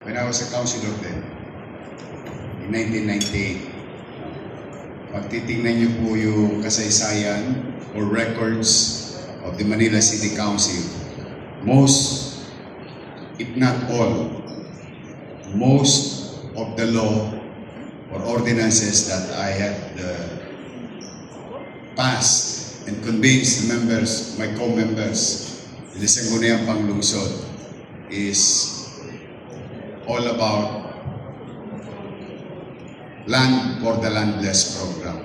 When I was a councilor then, in 1998, pag titingnan niyo po yung kasaysayan or records of the Manila City Council, most, if not all, most of the law or ordinances that I had passed and convinced the members, my co-members in the Sangguniang Panglungsod is all about Land for the Landless program.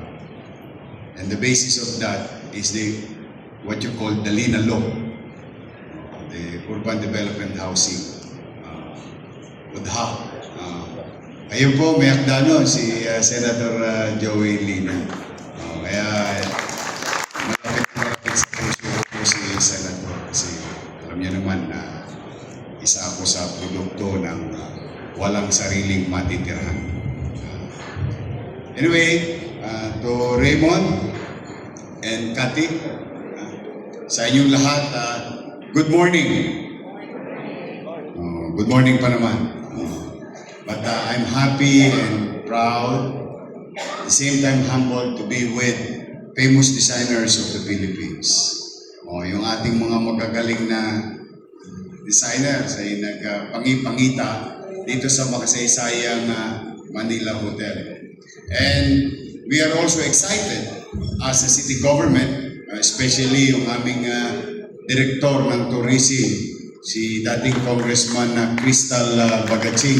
And the basis of that is what you call the LINA law, the Urban Development Housing. UDHA. Ayun po, may akda nun, si Senator Joey Lina. Kaya malapit sa puso po si Senator kasi alam niya naman na isa ako sa produkto ng walang sariling matitirhan. Anyway, to Raymond and Cathy, sa inyong lahat, good morning. Good morning pa naman. But I'm happy and proud, at the same time humbled to be with famous designers of the Philippines. Yung ating mga magagaling na designers ay nagpangipangita dito sa makasaysayang Manila Hotel. And we are also excited as a city government, especially yung aming direktor ng tourism, si dating Congressman Crystal Bagatsing.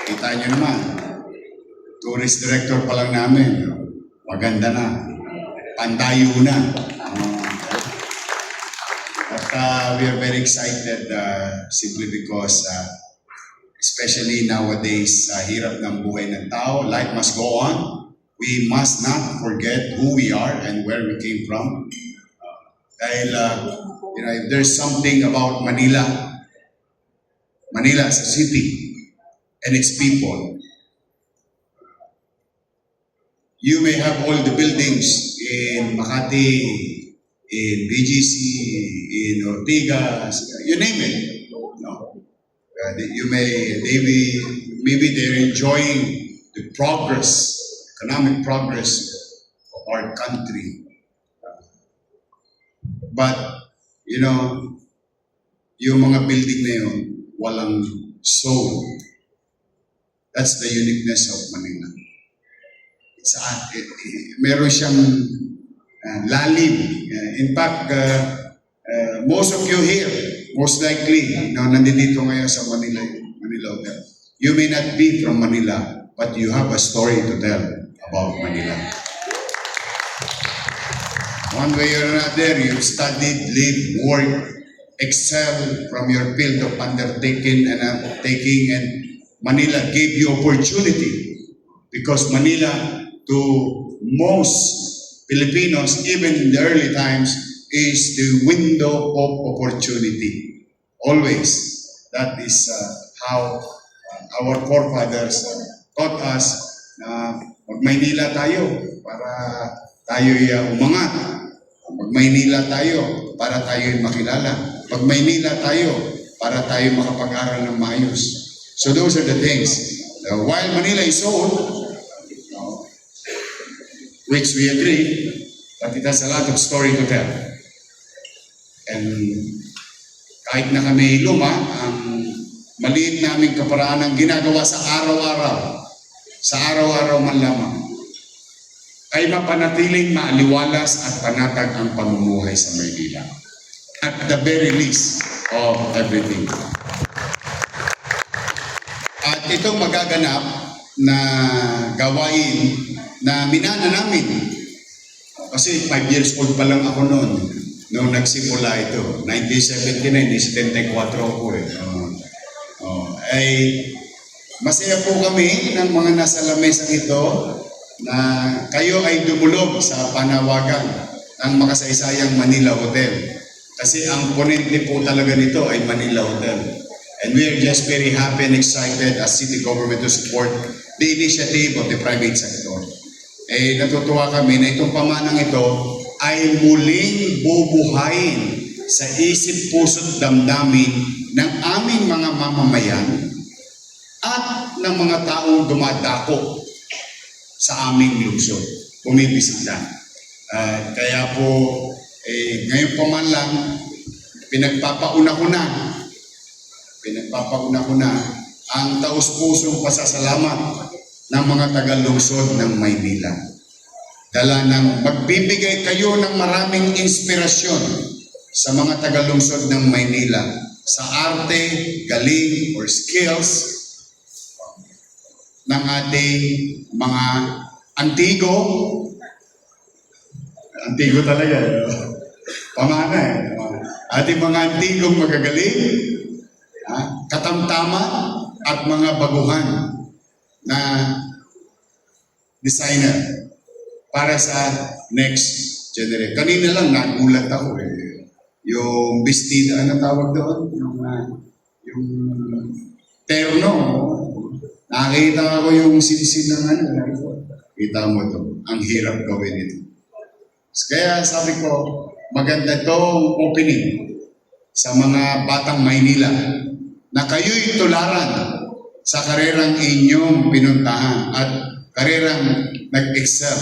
Kita nyo naman, tourist director pa lang namin, maganda na, pandayo na. But we are very excited simply because especially nowadays, hirap ng buhay ng tao, life must go on. We must not forget who we are and where we came from. Dahil, if there's something about Manila, Manila as a city and its people, you may have all the buildings in Makati, in BGC, in Ortigas, you name it. No? Maybe they're enjoying the progress, economic progress of our country. But, yung mga building na yun, walang soul. That's the uniqueness of Manila. Meron siyang lalim. In fact, most of you here, most likely, nandito ngayon sa Manila Hotel. You may not be from Manila, but you have a story to tell about Manila. One way or another, you've studied, lived, worked, excelled from your field of undertaking and Manila gave you opportunity because Manila, to most Filipinos, even in the early times, is the window of opportunity. Always. That is how our forefathers taught us na mag-Maynila tayo para tayo'y umangat. Mag-Maynila tayo para tayo'y makilala. Mag-Maynila tayo para tayo makapag-aral ng maayos. So those are the things. While Manila is old, which we agree, but it has a lot of story to tell. And kahit na kami luma, ang maliit naming kaparaan ang ginagawa sa araw-araw man lamang, ay mapanatiling maaliwalas at panatag ang pamumuhay sa Maynila. At the very least of everything. At itong magaganap na gawain na minana namin. Kasi 5 years old pa lang ako noon. Nung nagsimula ito, 1979, 74 ako eh. Ay masaya po kami ng mga nasa lamesang ito na kayo ay dumulog sa panawagan ng makasaysayang Manila Hotel. Kasi ang ponente po talaga nito ay Manila Hotel. And we are just very happy and excited as city government to support the initiative of the private sector. Natutuwa kami na itong pamanang ito ay muling bubuhayin sa isip, puso't damdamin ng aming mga mamamayan at ng mga taong dumadako sa aming lungsod, bumibisita. Kaya po, ngayon pa man lang, pinagpapauna ko na ang taus-pusong pasasalamat ng mga taga-lungsod ng Maynila. Dala ng magbibigay kayo ng maraming inspirasyon sa mga taga-lungsod ng Maynila sa arte, galing, or skills ng ating mga antigo talaga, pamana ating mga antigong magagaling, katamtaman, at mga baguhan na designer para sa next generation. Kanina lang nagulat ako yung bestida, ano tawag doon? Yung terno. Nakita ko yung sinisin ng ano. Kita mo to, ang hirap gawin ito. Kaya sabi ko, maganda itong opening sa mga batang Maynila na kayo'y tularan sa karerang inyong pinuntahan at karerang nag-excel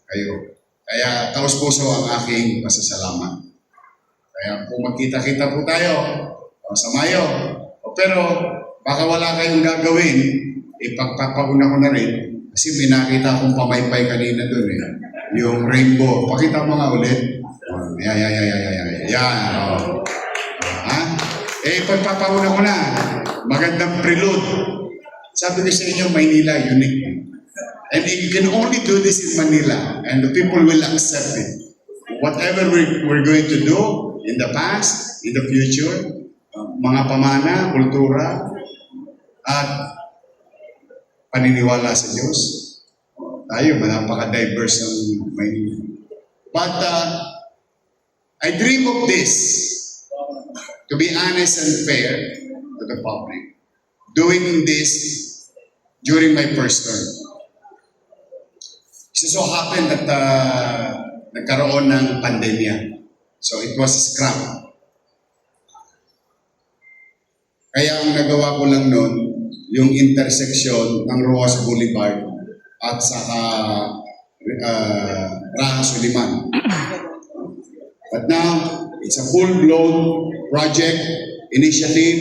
kayo. Kaya taos-puso ang aking pasasalamat. Kaya kung magkita-kita po tayo sa Mayo, pero baka wala kayong gagawin, ipagpapauna ko na rin kasi may nakita akong pamaypay kanina doon yung rainbow. Pakita mo nga ulit. Yan. Pagpapauna ko na. Magandang prelude. Sabi ko sa inyo, Maynila, unique. And you can only do this in Manila and the people will accept it. Whatever we're going to do in the past, in the future, mga pamana, kultura, at paniniwala sa Diyos. Tayo, napaka-diverse ng Maynila. But I dream of this, to be honest and fair to the public, doing this during my first term. It so happened that nagkaroon ng pandemya. So it was scrapped. Kaya ang nagawa ko lang noon, yung intersection ng Rojas Boulevard at saka Raha Suliman. But now, it's a full-blown project, initiative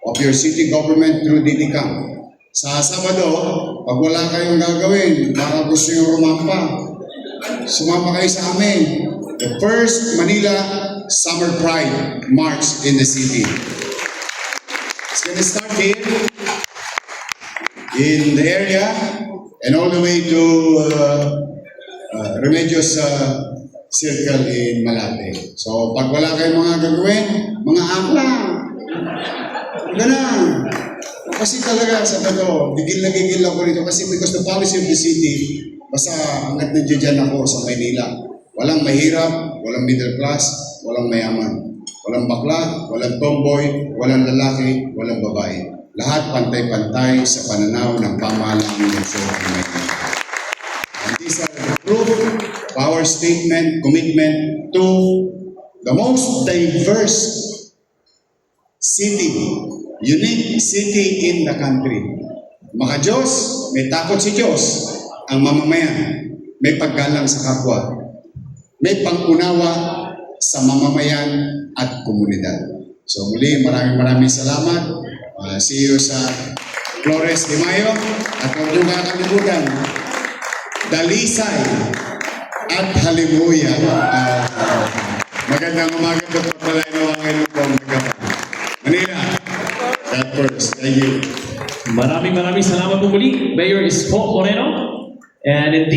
of your city government through DDCAM. Sa Sabado, pag wala kayong gagawin, baka gusto nyo rumampa, sumama kayo sa amin. The first Manila Summer Pride March in the city. It's gonna start here, in the area, and all the way to Remedios Circle in Malate. So, pag wala kayong mga gagawin, mga akla, ganun. Kasi talaga, sa totoo, gigil ako rito kasi because the policy of the city, basta hanggat nandiyan ako sa Maynila, walang mahirap, walang middle class, walang mayaman. Walang bakla, walang tomboy, walang lalaki, walang babae. Lahat pantay-pantay sa pananaw ng pamahalaan ng lungsod ng Maynila. And these are the proof of our statement, commitment to the most diverse city, unique city in the country. Maka-Diyos, may takot si Diyos. Ang mamamayan, may paggalang sa kapwa. May pang-unawa sa mamamayan at komunidad. So muli, maraming salamat. See you sa Flores de Mayo. At huwag niyo kakalimutan, Dalisay at Halimuya. Magandang umaga po pala ngayon po Manila. That first. Thank you. Maraming salamat po muli. Mayor Isko Moreno. And indeed,